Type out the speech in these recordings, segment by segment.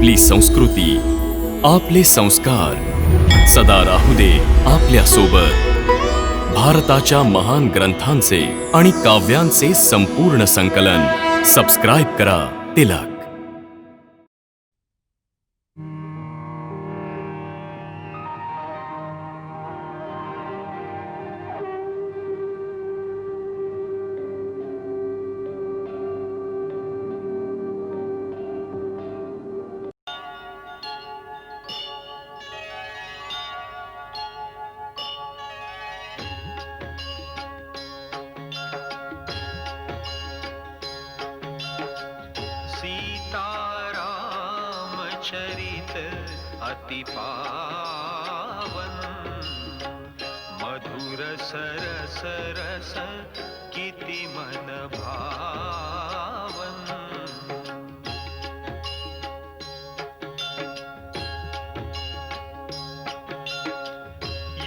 आपली संस्कृती, आपले संस्कार सदा राहू दे आपल्या सोबत. भारताच्या महान ग्रंथांचे आणि काव्यांचे संपूर्ण संकलन. सबस्क्राईब करा तिलक. चरित अति पावन, मधुर सरस रस किति मन भावन.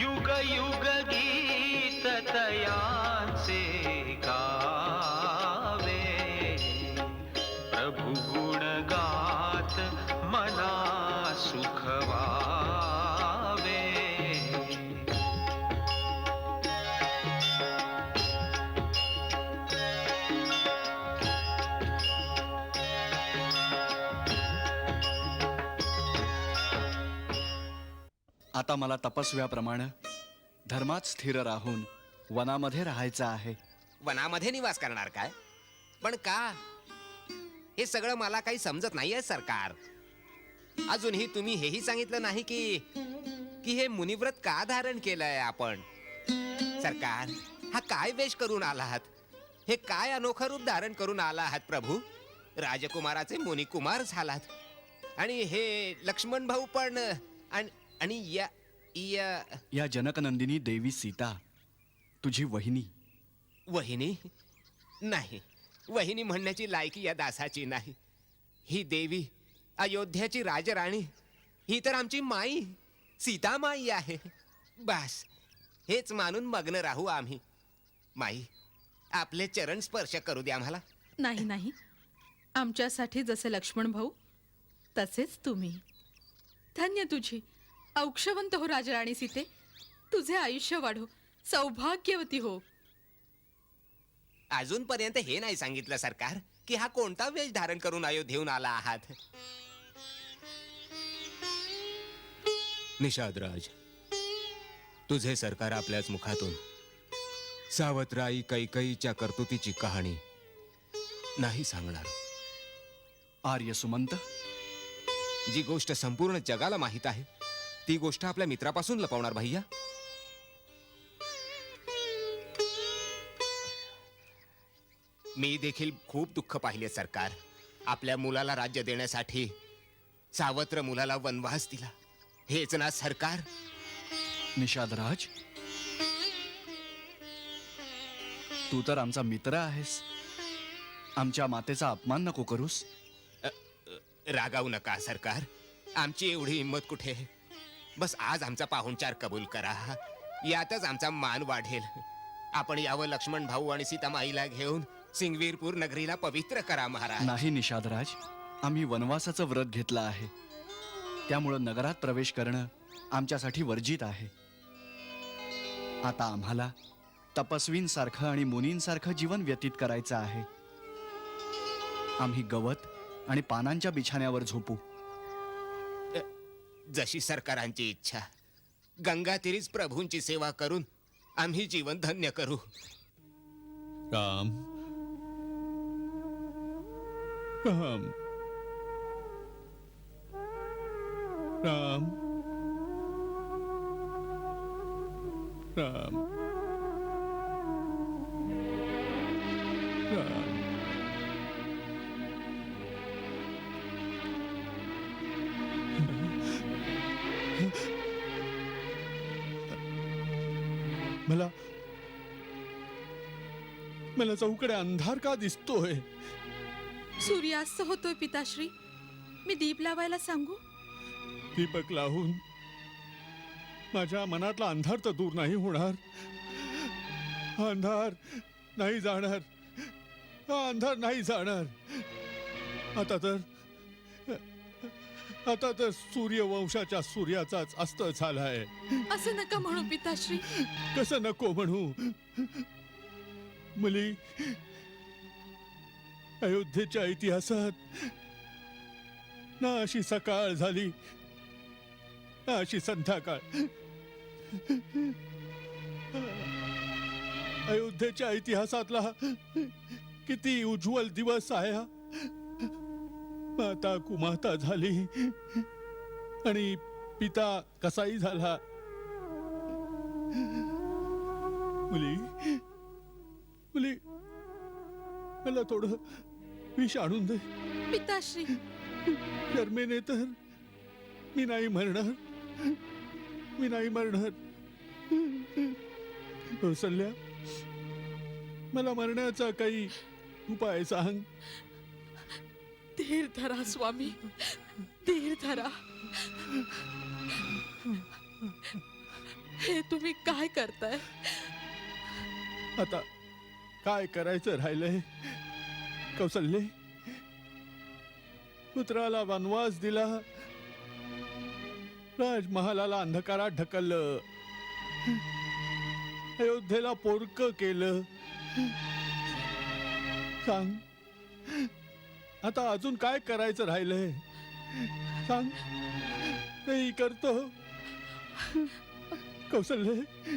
युग युग गीत तयांचे गावे, प्रभु गुण गात मना सुख वावे. आता मला तपस्व्याप्रमाणे धर्मात स्थिर राहून वनामध्ये राहायचं आहे. वनामध्ये निवास करणार काय? पण का? हे सगळं मला काही समजत नाहीये सरकार. अजूनही तुम्ही हेही सांगितलं नाही की हे मुनिव्रत का धारण केलंय आपण. सरकार, हा काय वेश करून आलात? हे काय अनोखं रूप धारण करून आला आहात प्रभू? राजकुमाराचे मुनिकुमार झालात आणि हे लक्ष्मण भाऊ पण आणि या जनकनंदिनी देवी सीता तुझी वहिनी. वहिनी नाही, वहिनी म्हणण्याची लायकी या दासाची नाही. ही देवी, अयोध्याची राजराणी, ही तर आमची माई, सीता माई आहे. बस हेच मानून मग्न राहू आम्ही. माई, आपले चरण स्पर्श करू द्या आम्हाला. नाही नाही, आमच्यासाठी जसे लक्ष्मण भाऊ तसेच तुम्ही. धन्य तुझी औक्षवंत हो राजराणी सीते. तुझे आयुष्य वाढो, सौभाग्यवती हो. अजूनपर्यंत हे नाही सांगितलं सरकार की हा कोणता वेश धारण करून अयोध्येहून आला आहात. निषादराज, तुझे सरकार आपल्याच मुखातून सावत्राई कैकईच्या कर्तुतीची कहाणी नाही सांगणार. आर्य सुमंत, जी गोष्ट संपूर्ण जगाला माहित आहे ती गोष्ट आपल्या मित्रापासून लपवणार भैया? मी देखील खूप दुःख पाहिले सरकार. आपल्या मुलाला राज्य देण्यासाठी सावत्र मुलाला वनवास दिला. हेच ना सरकार? निषादराज, तू तर आमचा मित्र आहेस. आमच्या मातेचा अपमान नको करूस. रागावू नका सरकार, आमची एवढी हिंमत कुठे. बस आज आमचा पाहुणचार कबूल करा, यातच आमचा मान वाढेल. आपण यावं लक्ष्मण भाऊ आणि सीतामाईला घेऊन सिंगवीरपूर नगरीला पवित्र करा महाराज. नाही निषादराज, आम्ही वनवासाचं व्रत घेतलं आहे, त्यामुळं नगरात प्रवेश करणं आमच्यासाठी वर्जित आहे. आता आम्हाला तपस्वींसारखं आणि मुनींसारखं जीवन व्यतीत करायचं आहे. आम्ही गवत आणि पानांच्या बिछाण्यावर झोपू. जशी सरकारांची इच्छा. गंगा तीरीच प्रभूंची सेवा करून आम्ही जीवन धन्य करू. राम राम राम राम राम. मला चौकडे अंधार का दिसतोय? सूर्यास्त होतोय पिताश्री. मी दीप लावायला सांगू? दीपक लावून माझ्या मनातला अंधार तर दूर नाही होणार. हा अंधार नाही जाणार, हा अंधार नाही जाणार. आता तर आता तर सूर्यवंशाच्या सूर्याचाच अस्त झालाय. असं नका म्हणू पिताश्री. कसं नको म्हणू मुली. अयोध्येच्या इतिहासात ना अशी सकाळ झाली ना अशी संध्याकाळ. अयोध्येच्या इतिहासातला किती उज्ज्वल दिवस आहे हा. माता कुमाता झाली आणि पिता कसाई झाला. मुली मुली मला थोडं विष आणून दे. पिताश्री शर्मेने तर मी नाही मरणार. मी नाही मरणार. कौसल्या मला मरण्याचा काही उपाय सांग. धीर धरा स्वामी, धीर धरा. हे तुम्ही काय करताय? आता काय करायचं राहिलंय कौसल्ये. पुत्राला वनवास दिला, राजमहालाला अंधकारात ढकललं, अयोध्येला पोरकं केलं. सांग आता अजून काय करायचं राहिलंय. सांग तेही करतो. कौसल्ये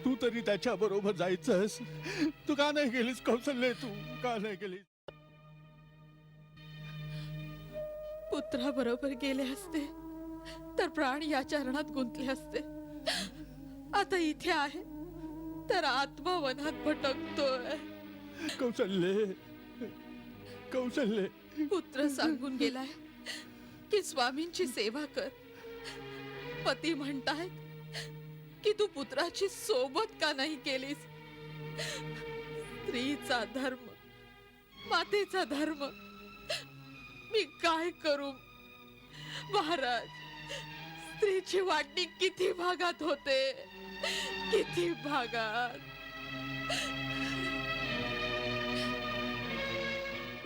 तू तरी त्याच्या बरोबर जायचंस. तू का नाही गेलीस कौसल्ये. तू का नाही गेलीस. पुत्राबरोबर गेले असते तर प्राण या चरणात गुंतले असते. आता इथे आहे तर आत्मा वनात भटकतोय. कौसल्ये कौसल्ये पुत्र सांगून गेलाय की स्वामींची सेवा कर. पती म्हणतायत की तू पुत्राची सोबत का नाही केलीस. स्त्रीचा धर्म, मातेचा धर्म. मी काय करू महाराज. स्त्रीची वाटणी किती भागात होते, किती भागात.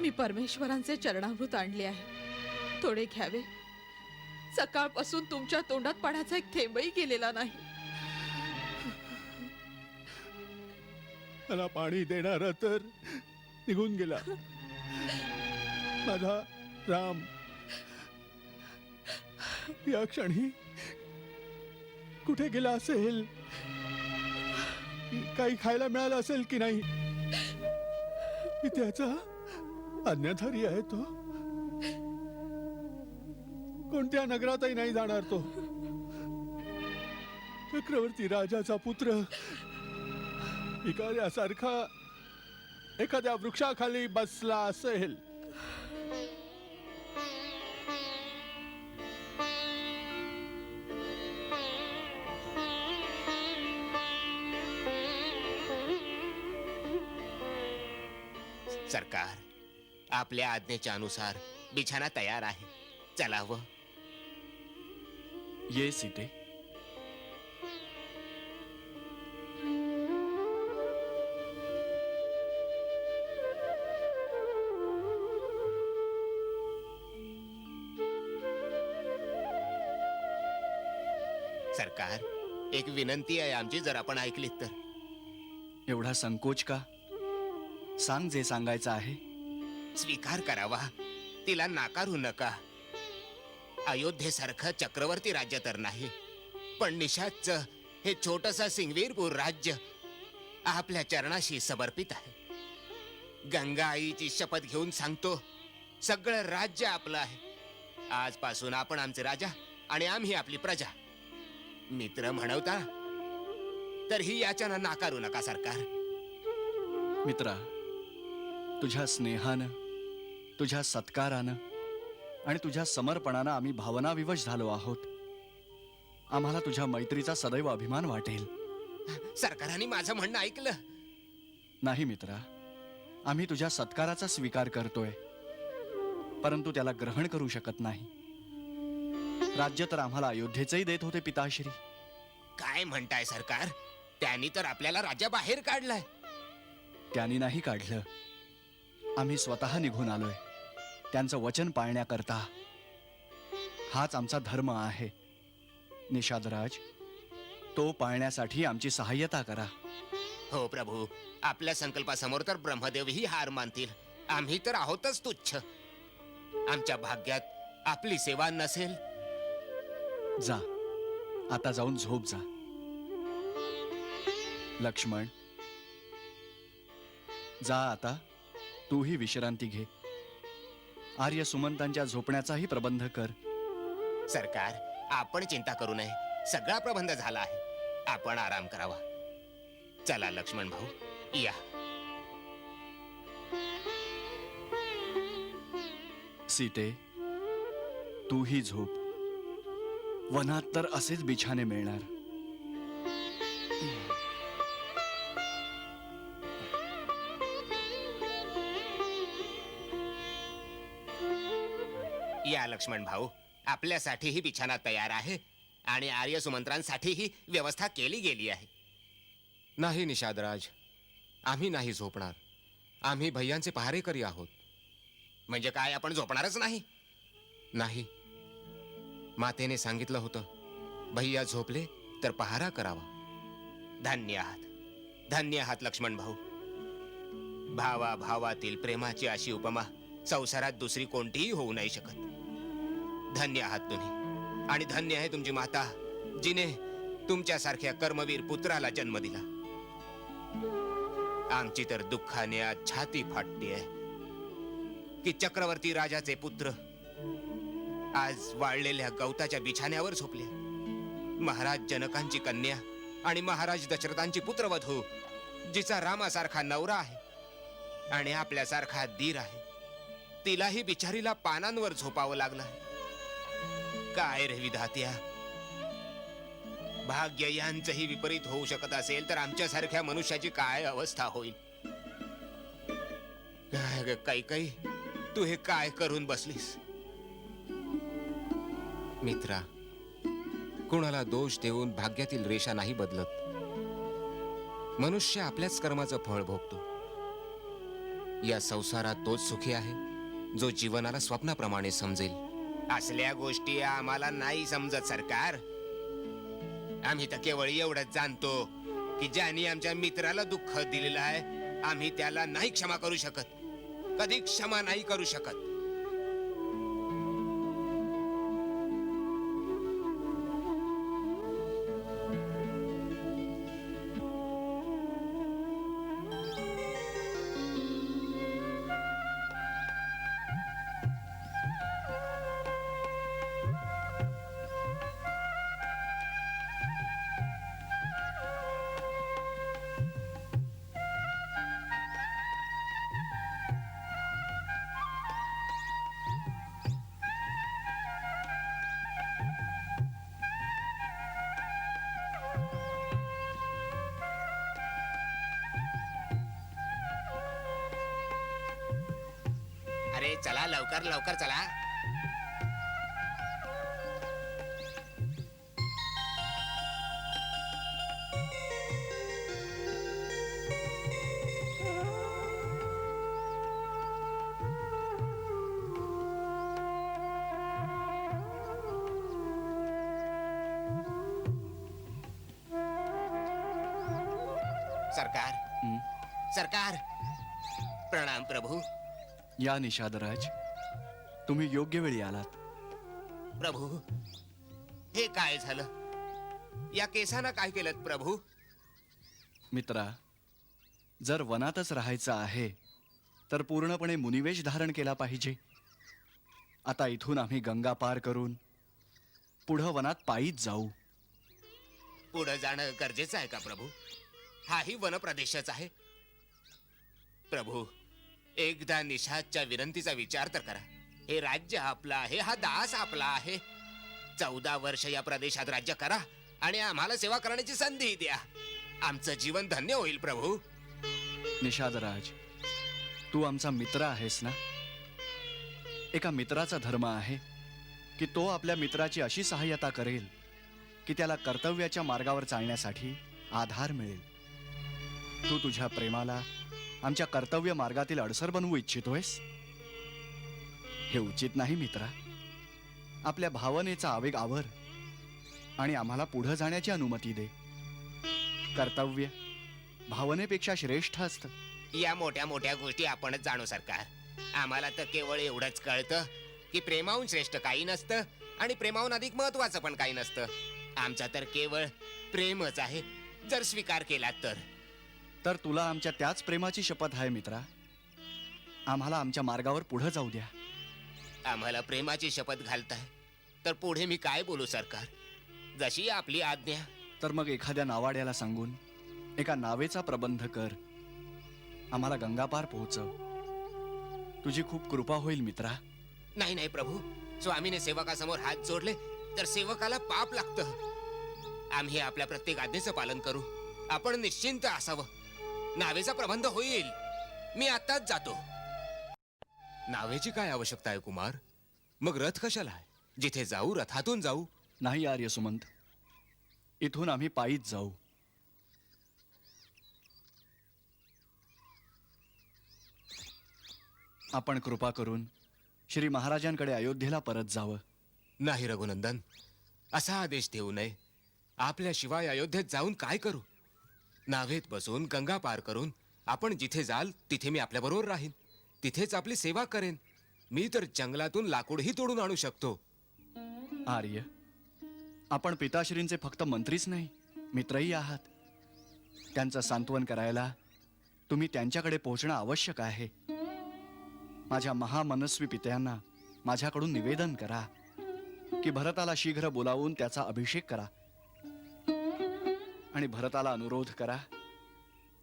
मी परमेश्वरांचे चरणामृत आणले आहे, थोडे घ्यावे. सकाळपासून तुमच्या तोंडात पाण्याचा एक थेंबही गेलेला नाही. मला पाणी देणारा तर निघून गेला. माझा राम या क्षणी कुठे गेला असेल. काही खायला मिळालं असेल की नाही. त्याचा आज्ञाधारी आहे तो. कोणत्या नगरातही नाही जाणार तो. चक्रवर्ती राजाचा पुत्र भिकाऱ्यासारखा एखाद्या वृक्षाखाली बसला असेल. सरकार आपल्या आज्ञेच्या अनुसार बिछाना तयार आहे. चलावं. ये सीते. सरकार एक विनंती आहे आमची, जर आपण ऐकलीत तर. एवढा संकोच का? सांग जे सांगायचं आहे. स्वीकार करावा, तिला नाकारू नका. अयोध्येसारखं चक्रवर्ती राज्य तर नाही, पण निशाचं हे छोटसं सिंगवीरपूर राज्य आपल्या चरणाशी समर्पित आहे. गंगा आईची शपथ घेऊन सांगतो, सगळं राज्य आपलं आहे. आजपासून आपण आमचे राजा आणि आम्ही आपली प्रजा. मित्र म्हणवता तर ही याचना नाकारू नका सरकार. मित्रा, तुझ्या स्नेहानं, तुझ्या सत्कारानं आणि तुझ्या समर्पणानं आम्ही भावनाविवश झालो आहोत. आम्हाला तुझ्या मैत्रीचा सदैव अभिमान वाटेल. सरकारांनी माझं म्हणणं ऐकलं. नाही मित्रा, आम्ही तुझ्या सत्काराचा स्वीकार करतोय, परंतु त्याला ग्रहण करू शकत नाही. राज्य तर आम्हाला अयोध्येचंही देत होते पिताश्री. काय म्हणताय सरकार? त्यांनी तर आपल्याला राज्याबाहेर काढलाय. त्यांनी नाही काढलं, आम्ही स्वतः निघून आलोय त्यांचं वचन पाळण्याकरता. हाच आमचा धर्म आहे. निषादराज, तो पाळण्यासाठी आमची सहाय्यता करा. हो प्रभू, आपल्या संकल्पासमोर तर ब्रह्मदेवही हार मानतील. आम्ही तर आहोतच तुच्छ. आमच्या भाग्यात आपली सेवा नसेल. जा, आता जाऊन झोप जा. लक्ष्मण, जा आता, तूही विश्रांती घे. आर्य सुमंतांच्या झोपण्याचाही प्रबंध कर. सरकार, आपण चिंता करू नये. सगळा प्रबंध झाला आहे. आपण आराम करावा. चला लक्ष्मण भाऊ, या. सीते, तूही झोप. वनात तर असेच बिछाने मिळणार. या लक्ष्मण भाऊ, आपल्यासाठीही बिछाना तयार आहे आणि आर्य सुमंत्रांसाठीही व्यवस्था केली गेली आहे. नाही निषादराज, आम्ही नाही झोपणार. आम्ही भैयांचे पहारेकरी आहोत. म्हणजे काय, आपण झोपणारच नाही? नाही, मातेने सांगितलं होतं, भैया झोपले तर पहारा करावा. धन्य आहात, धन्य आहात लक्ष्मण भाऊ. भावा भावातील प्रेमाची अशी उपमा संसारात दुसरी कोणतीही होऊ नाही शकत. धन्य आहात तुम्ही, आणि धन्य आहे तुमची माता, जिने तुमच्यासारख्या कर्मवीर पुत्राला जन्म दिला. आमची तर दुःखाने आज छाती फाटते की चक्रवर्ती राजाचे पुत्र आज वाळलेल्या गवताच्या बिछाण्यावर झोपले. महाराज जनकांची कन्या आणि महाराज दशरथांची पुत्रवधू, जिचा रामासारखा नवरा आहे आणि आपल्यासारखा दीर आहे, तिलाही बिचारीला पानांवर झोपावं लागलं. काय रे विधात्या, भाग्य यांचंही विपरीत होऊ शकत असेल तर आमच्यासारख्या मनुष्याची काय अवस्था होईल. काय ग कैकई, तू हे काय करून बसलीस? मित्रा, कुणाला दोष देऊन भाग्यातील रेषा नाही बदलत. मनुष्य आपल्याच कर्माचं फळ भोगतो. या संसारात तोच सुखी आहे जो जीवनाला स्वप्नाप्रमाणे समजेल. असल्या गोष्टी आम्हाला नाही समजत सरकार. आम्ही तर केवळ एवढंच जाणतो की ज्यांनी आमच्या मित्राला दुःख दिलेलं आहे, आम्ही त्याला नाही क्षमा करू शकत, कधी क्षमा नाही करू शकत. अरे चला, लवकर लवकर चला. सरकार, सरकार, प्रणाम प्रभू. या निषादराज, तुम्ही योग्य वेळी आलात. प्रभू, हे काय झालं? या केसानं काय केलं प्रभू? मित्रा, जर वनातच राहायचं आहे तर पूर्णपणे मुनिवेश धारण केला पाहिजे. आता इथून आम्ही गंगा पार करून पुढं वनात पायीच जाऊ. पुढं जाणं गरजेचं आहे का प्रभू? हाही वनप्रदेशच आहे. प्रभू, एकदा निषादच्या विनंतीचा विचार तर करा. हे राज्य आपलं आहे, हा दास आपला आहे. 14 वर्ष या प्रदेशात राज्य करा आणि आम्हाला सेवा करण्याची संधी द्या. आमचं जीवन धन्य होईल प्रभू. निषादराज, तू आमचा मित्र आहेस ना. एका मित्राचा धर्म आहे की तो आपल्या मित्राची अशी सहाय्यता करेल की त्याला कर्तव्याच्या मार्गावर चालण्यासाठी आधार मिळेल. तू तुझ्या प्रेमाला आमच्या कर्तव्य मार्गातील अडसर बनवू इच्छितोयस? हे उचित नाही मित्रा. आपल्या भावनेचा आवेग आवर आणि आम्हाला पुढे जाण्याची अनुमती दे. कर्तव्य भावनेपेक्षा श्रेष्ठ असतं. या मोठ्या मोठ्या गोष्टी आपणच जाणू सरकार. आम्हाला तर केवळ एवढंच कळतं की प्रेमाहून श्रेष्ठ काही नसतं आणि प्रेमाहून अधिक महत्वाचं पण काही नसतं. आमचा तर केवळ प्रेमच आहे, जर स्वीकार केला तर. तर तुला आमच्या त्याच प्रेमाची शपथ आहे मित्रा. आम्हाला आमच्या मार्गावर पुढे जाऊ द्या. आम्हाला प्रेमाची शपथ घालताय तर पुढे मी काय बोलू सरकार? जशी आपली आज्ञा. तर मग एखाद्या नावाड्याला सांगून एका नावेचा प्रबंध कर. आम्हाला गंगापार पोहोचव. तुझी खूप कृपा होईल मित्रा. नाही नाही प्रभू, स्वामीने सेवकासमोर हात जोडले तर सेवकाला पाप लागतं. आम्ही आपल्या प्रत्येक आज्ञेचं पालन करू. आपण निश्चिंत असावं. नावेचा प्रबंध होईल. मी आत्ताच जातो. नावेची काय आवश्यकता आहे कुमार? मग रथ कशाला आहे? जिथे जाऊ रथातून जाऊ. नाही आर्य सुमंत, इथून आम्ही पायीच जाऊ. आपण कृपा करून श्री महाराजांकडे अयोध्येला परत जावं. नाही रघुनंदन, असा आदेश देऊ नये. आपल्याशिवाय अयोध्येत जाऊन काय करू? नावेत बसून गंगा पार करून आपण जिथे जाल तिथे मी आपल्याबरोबर राहीन. तिथेच आपली सेवा करेन. मी तर जंगलातून लाकूडही तोडून आणू शकतो. आर्य, आपण पिताश्रींचे फक्त मंत्रीच नाही, मित्रही आहात. त्यांचं सांत्वन करायला तुम्ही त्यांच्याकडे पोहोचणं आवश्यक आहे. माझ्या महामनस्वी पित्यांना माझ्याकडून निवेदन करा की भरताला शीघ्र बोलावून त्याचा अभिषेक करा आणि भरताला अनुरोध करा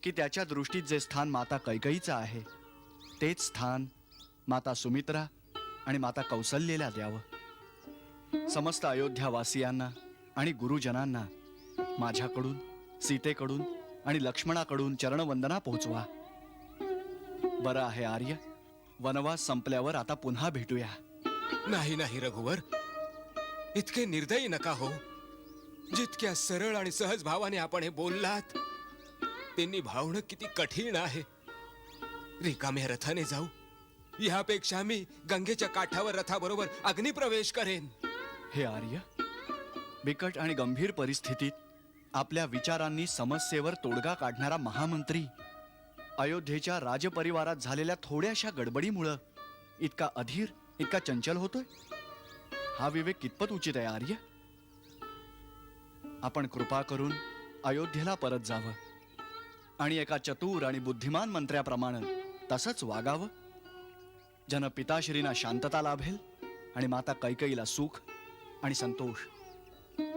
की त्याच्या दृष्टीत जे स्थान माता कैकईचं आहे तेच स्थान माता सुमित्रा आणि माता कौसल्येला द्यावं. समस्त अयोध्यावासियांना आणि गुरुजनांना माझ्याकडून, सीतेकडून आणि लक्ष्मणाकडून चरणवंदना पोहोचवा. बरं आहे आर्य, वनवास संपल्यावर आता पुन्हा भेटूया. नाही नाही रघुवर, इतके निर्दयी नका हो. जितक्या सरळ आणि सहज भावाने आपण हे बोललात ते निभावणं किती कठीण आहे. रिकाम्या रथाने जाऊ यापेक्षा मी गंगेच्या काठावर रथाबरोबर अग्निप्रवेश करेन. हे आर्य, बिकट आणि गंभीर परिस्थितीत आपल्या विचारांनी समस्येवर तोडगा काढणारा महामंत्री अयोध्येच्या राजपरिवारात झालेल्या थोड्याशा गडबडीमुळं इतका अधीर, इतका चंचल होतोय. हा विवेक कितपत उचित आहे आर्य? आपण कृपा करून अयोध्येला परत जावं आणि एका चतुर आणि बुद्धिमान मंत्र्याप्रमाणे तसंच वागावं. जन पिताश्रींना शांतता लाभेल आणि माता कैकईला सुख आणि संतोष.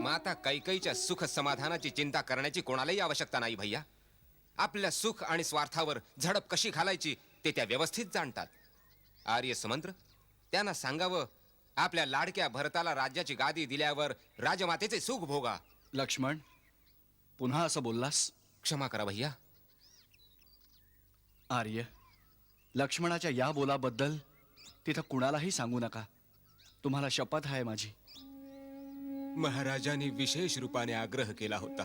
माता कैकईच्या सुख समाधानाची चिंता करण्याची कोणालाही आवश्यकता नाही भैया. आपल्या सुख आणि स्वार्थावर झडप कशी घालायची ते त्या व्यवस्थित जाणतात. आर्य समंत्र, त्यांना सांगावं आपल्या लाडक्या भरताला राज्याची गादी दिल्यावर राजमातेचे सुख भोगा. लक्ष्मण, पुन्हा असं बोललास? क्षमा करा भैया. आर्य, लक्ष्मणाच्या या बोलाबद्दल तिथं कुणालाही सांगू नका. तुम्हाला शपथ आहे माझी. महाराजांनी विशेष रूपाने आग्रह केला होता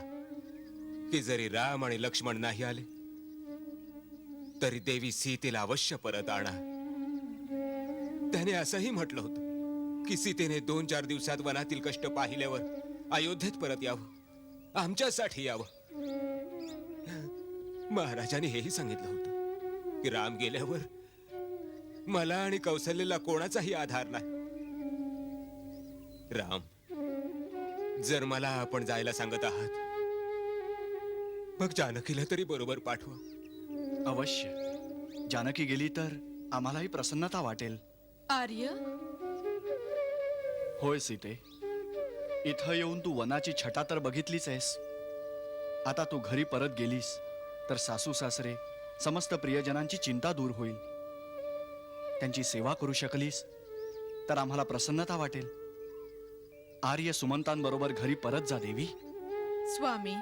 की जरी राम आणि लक्ष्मण नाही आले तरी देवी सीतेला अवश्य परत आणा. त्याने असंही म्हटलं होतं की सीतेने 2-4 दिवसात वनातील कष्ट पाहिल्यावर अयोध्येत परत यावं, आमच्यासाठी यावं. महाराजांनी हेही सांगितलं होतं की राम गेल्यावर मला आणि कौशल्यला कोणाचाही आधार नाही. राम, जर मला आपण जायला सांगत आहात मग जानकीला तरी बरोबर पाठवा. अवश्य. जानकी गेली तर आम्हालाही प्रसन्नता वाटेल. आर्य, होय सीते, इथं येऊन तू वनाची छटा तर बघितलीच आहेस. आता तू घरी परत गेलीस तर सासू सासरे समस्त प्रियजनांची चिंता दूर होईल. त्यांची सेवा करू शकलीस तर आम्हाला प्रसन्नता वाटेल. आर्य सुमंतांबरोबर घरी परत जा देवी. स्वामी,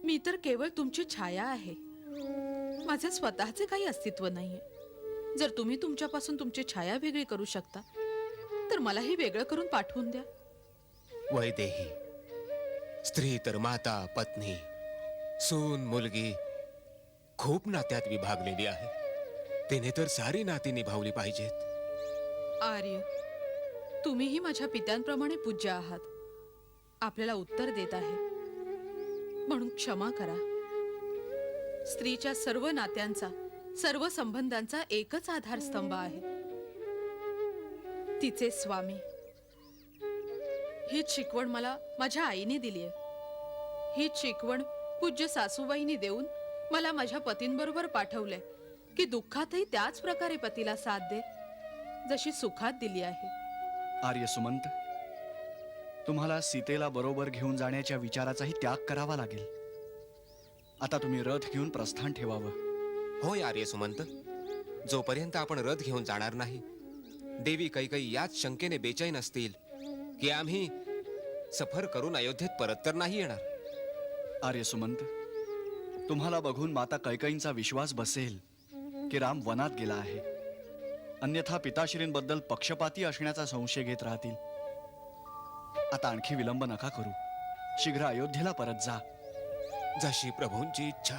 मी तर केवळ तुमची छाया आहे. माझे स्वतःचे काही अस्तित्व नाहीये. जर तुम्ही तुमच्यापासून तुमची छाया वेगळी करू शकता तर मलाही वेगळं करून पाठवून द्या. वैदेही, स्त्री तर माता, पत्नी, सून, मुलगी खूप नात्यात विभागलेली आहे. तिने तर सारी नाती निभावली पाहिजेत. आर्य, तुम्हीही माझ्या पित्यांप्रमाणे पूज्य आहात. आपल्याला उत्तर देत आहे म्हणून क्षमा करा. स्त्रीच्या सर्व नात्यांचा, सर्व संबंधांचा एकच आधारस्तंभ आहे, तिचे स्वामी. हीच शिकवण मला माझ्या आईने दिली आहे. हीच शिकवण पूज्य सासूबाईंनी देऊन मला माझ्या पतींबरोबर पाठवलंय की दुःखातही त्याच प्रकारे पतीला साथ दे जशी सुखात दिली आहे. आर्य सुमंत, तुम्हाला सीतेला बरोबर घेऊन जाण्याच्या विचाराचाही त्याग करावा लागेल. आता तुम्ही रथ घेऊन प्रस्थान ठेवावं. होय आर्य सुमंत, जोपर्यंत आपण रथ घेऊन जाणार नाही, देवी कैकई याच शंकेने बेचैन असतील की आम्ही सफर करून अयोध्येत परत तर नाही येणार. आर्य सुमंत, तुम्हाला बघून माता कैकईंचा विश्वास बसेल की राम वनात गेला आहे. अन्यथा पिताश्रींबद्दल पक्षपाती असण्याचा संशय घेत राहतील. आता आणखी विलंब नका करू. शीघ्र अयोध्येला परत जा. जशी प्रभूंची इच्छा.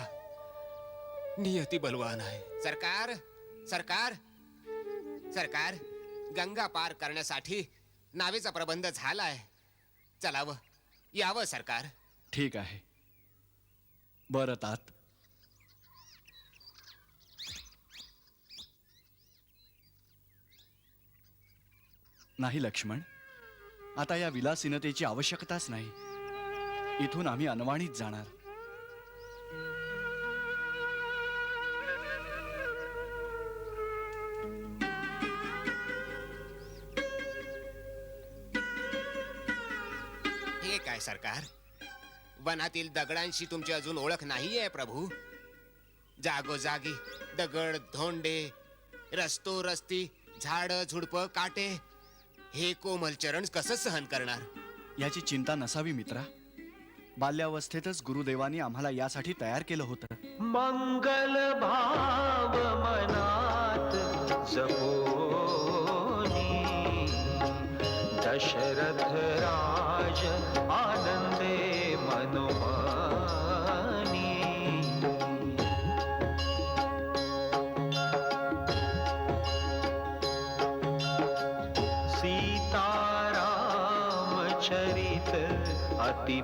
नियती बलवान आहे. सरकार, सरकार, सरकार, गंगा पार करण्यासाठी नावेचा प्रबंध झालाय. चलावं, यावं सरकार. ठीक आहे. बरं तात. नाही लक्ष्मण, आता या विलासिनतेची आवश्यकताच नाही. इथून आम्ही अनवाणीत जाणार. हे काय सरकार, वनातील दगडांशी तुमची अजून ओळख नाहीये प्रभू. जागोजागी दगड, धोंडे, रस्तो रस्ती, झाड, झुडप, काटे, हे कोमल चरण कसं सहन करणार? याची चिंता नसावी मित्रा. बाल्यावस्थेतच गुरुदेवानी आम्हाला यासाठी तयार केलं होतं. मंगल भाव मनात जपोनी दशरथ राज आनंदे मनोमानी. सीताराम चरित अति